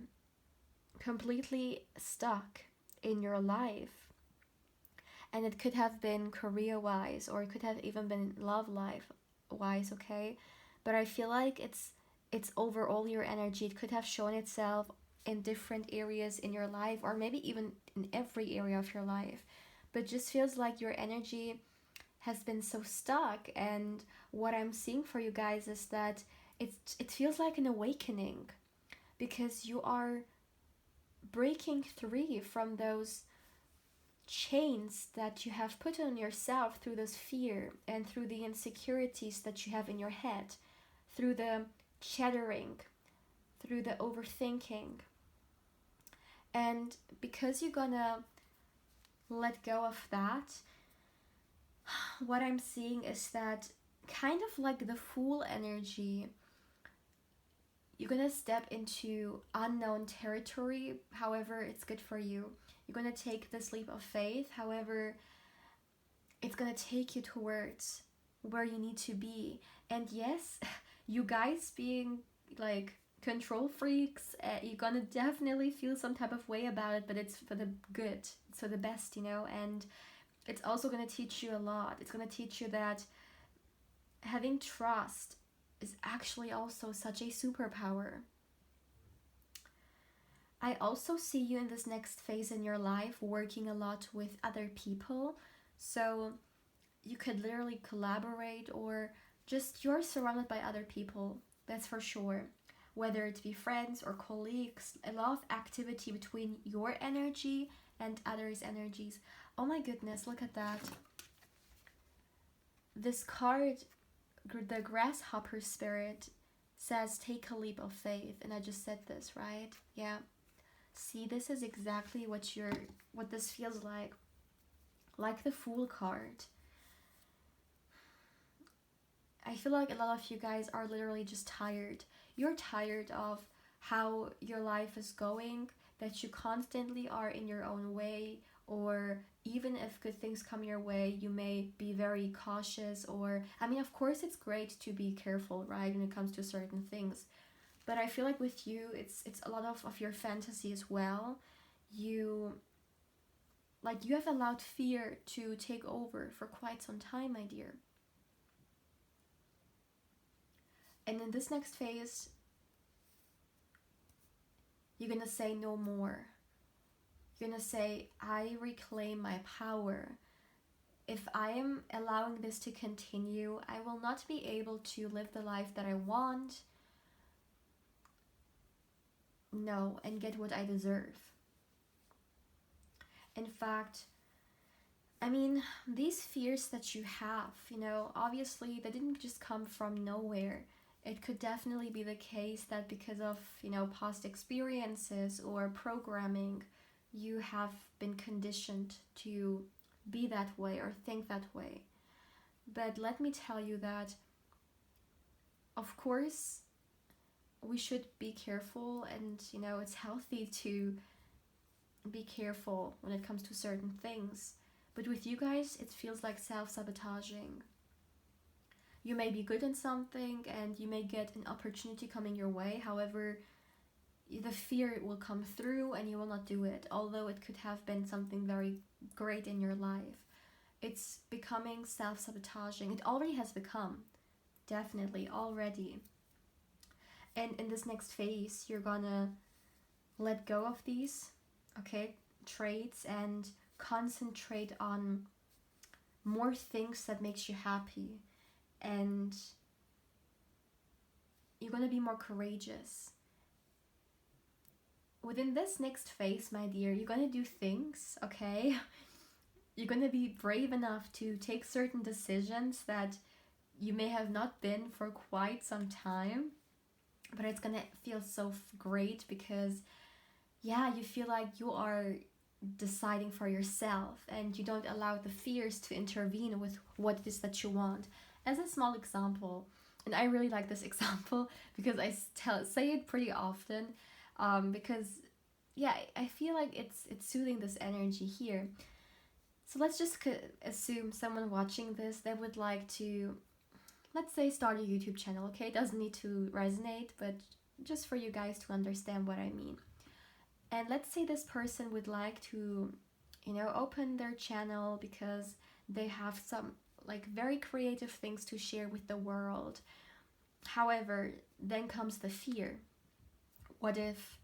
completely stuck in your life. And it could have been career-wise, or it could have even been love life-wise, okay? But I feel like it's overall your energy. It could have shown itself in different areas in your life, or maybe even in every area of your life. But just feels like your energy has been so stuck. And what I'm seeing for you guys is that it feels like an awakening, because you are breaking free from those chains that you have put on yourself through this fear and through the insecurities that you have in your head, through the chattering, through the overthinking. And because you're gonna let go of that, what I'm seeing is that kind of like the Fool energy, you're gonna step into unknown territory. However, it's good for you. You're gonna take this leap of faith. However, it's gonna take you towards where you need to be. And yes, you guys being like control freaks, you're gonna definitely feel some type of way about it, but it's for the good, it's for the best, and it's also gonna teach you a lot. It's gonna teach you that having trust is actually also such a superpower. I also see you in this next phase in your life working a lot with other people. So you could literally collaborate or just you're surrounded by other people, that's for sure. Whether it be friends or colleagues, a lot of activity between your energy and others' energies. Oh my goodness, look at that. This card, the grasshopper spirit, says take a leap of faith, and I just said this, right? Yeah. See, this is exactly what this feels like the Fool card. I feel like a lot of you guys are literally just tired. You're tired of how your life is going, that you constantly are in your own way, or even if good things come your way, you may be very cautious. Or, I mean, of course it's great to be careful, right, when it comes to certain things. But I feel like with you, it's a lot of your fantasy as well. You have allowed fear to take over for quite some time, my dear. And in this next phase, you're gonna say no more. You're gonna say, I reclaim my power. If I am allowing this to continue, I will not be able to live the life that I want. No, and get what I deserve. In fact, I mean, these fears that you have, obviously they didn't just come from nowhere. It could definitely be the case that because of, past experiences or programming, you have been conditioned to be that way or think that way. But let me tell you that, of course, we should be careful, and, it's healthy to be careful when it comes to certain things. But with you guys, it feels like self-sabotaging. You may be good in something and you may get an opportunity coming your way. However, the fear will come through and you will not do it, although it could have been something very great in your life. It's becoming self-sabotaging. It already has become, definitely, already. And in this next phase, you're gonna let go of these, traits, and concentrate on more things that makes you happy. And you're going to be more courageous. Within this next phase, my dear, you're going to do things, okay? You're going to be brave enough to take certain decisions that you may have not been for quite some time. But it's going to feel so great because, you feel like you are deciding for yourself and you don't allow the fears to intervene with what it is that you want. As a small example, and I really like this example because I say it pretty often, because I feel like it's soothing this energy here. So let's just assume someone watching this, they would like to, let's say, start a YouTube channel, okay? It doesn't need to resonate, but just for you guys to understand what I mean. And let's say this person would like to, open their channel because they have some very creative things to share with the world. However, then comes the fear. What if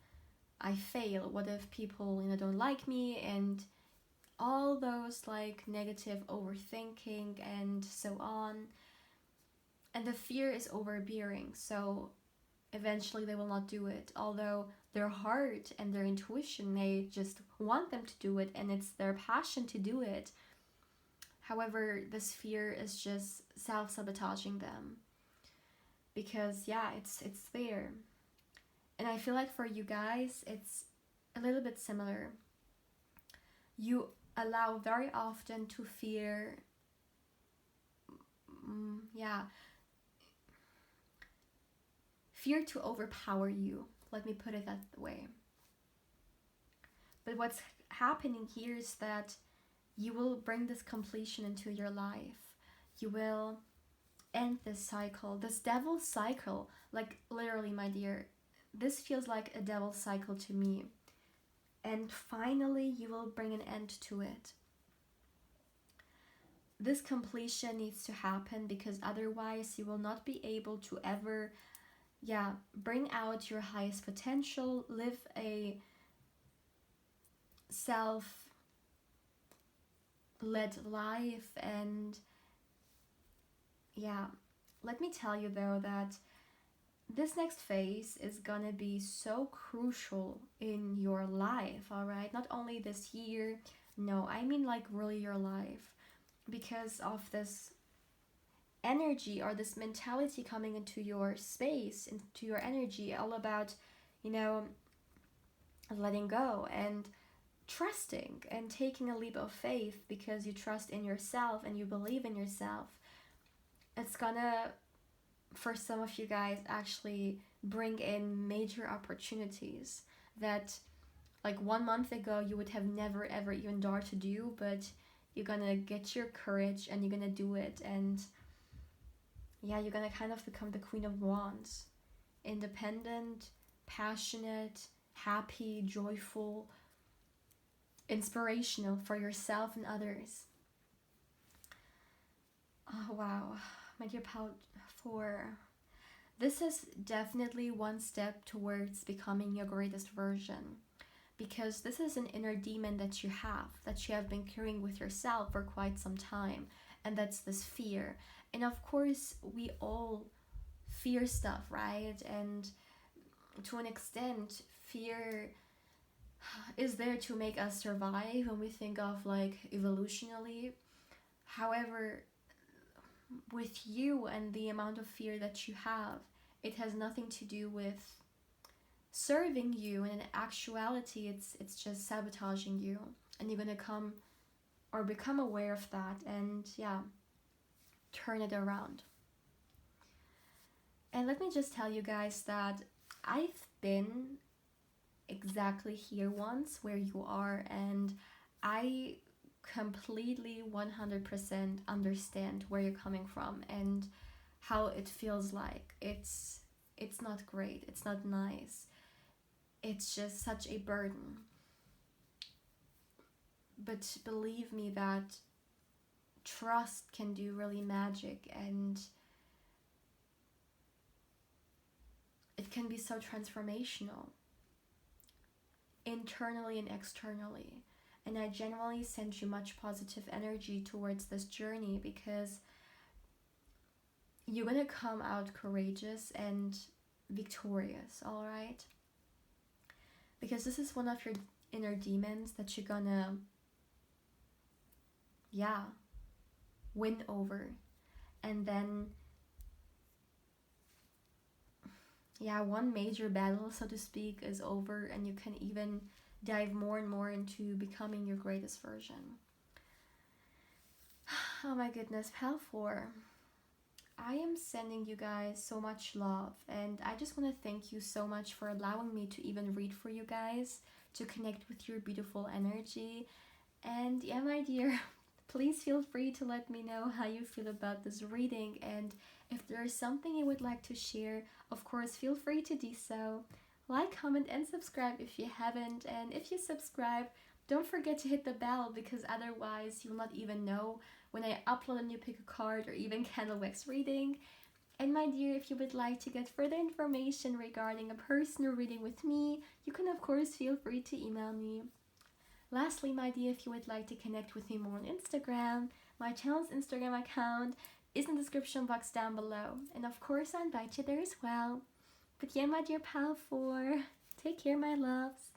I fail? What if people, don't like me? And all those negative overthinking and so on. And the fear is overbearing. So eventually they will not do it. Although their heart and their intuition may just want them to do it and it's their passion to do it. However, this fear is just self-sabotaging them because, it's there. And I feel like for you guys, it's a little bit similar. You allow very often to fear, fear to overpower you. Let me put it that way. But what's happening here is that you will bring this completion into your life. You will end this cycle, this devil's cycle. Literally, my dear, this feels like a devil's cycle to me. And finally, you will bring an end to it. This completion needs to happen because otherwise you will not be able to ever, bring out your highest potential, live a self-led life, and let me tell you though that this next phase is gonna be so crucial in your life, all right? Not only this year, no, I mean like really your life, because of this energy or this mentality coming into your space, into your energy, all about, you know, letting go and trusting and taking a leap of faith because you trust in yourself and you believe in yourself. It's gonna, for some of you guys, actually bring in major opportunities that like 1 month ago you would have never ever even dared to do, but you're gonna get your courage and you're gonna do it. And yeah, you're gonna kind of become the Queen of Wands. Independent, passionate, happy, joyful, inspirational for yourself and others. Oh wow, my dear Pal 4. This is definitely one step towards becoming your greatest version, because this is an inner demon that you have been carrying with yourself for quite some time, and that's this fear. And of course, we all fear stuff, right? And to an extent, fear is there to make us survive when we think of like evolutionally. However, with you and the amount of fear that you have, it has nothing to do with serving you, and in actuality it's just sabotaging you, and you're gonna come or become aware of that and yeah, turn it around. And let me just tell you guys that I've been exactly here once where you are, and I completely 100% understand where you're coming from and how it feels like. It's not great, it's not nice, it's just such a burden. But believe me that trust can do really magic, and it can be so transformational internally and externally. And I genuinely send you much positive energy towards this journey, because you're gonna come out courageous and victorious, all right? Because this is one of your inner demons that you're gonna, yeah, win over. And then, yeah, one major battle, so to speak, is over, and you can even dive more and more into becoming your greatest version. Oh my goodness, Pal 4. I am sending you guys so much love, and I just want to thank you so much for allowing me to even read for you guys, to connect with your beautiful energy. And yeah, my dear, please feel free to let me know how you feel about this reading, and if there is something you would like to share, of course feel free to do so. Like, comment, and subscribe if you haven't, and if you subscribe, don't forget to hit the bell, because otherwise you'll not even know when I upload a new pick a card or even candle wax reading. And my dear, if you would like to get further information regarding a personal reading with me, you can of course feel free to email me. Lastly, my dear, if you would like to connect with me more on Instagram, my channel's Instagram account is in the description box down below, and of course I invite you there as well. But yeah, my dear Pal 4, take care, my loves.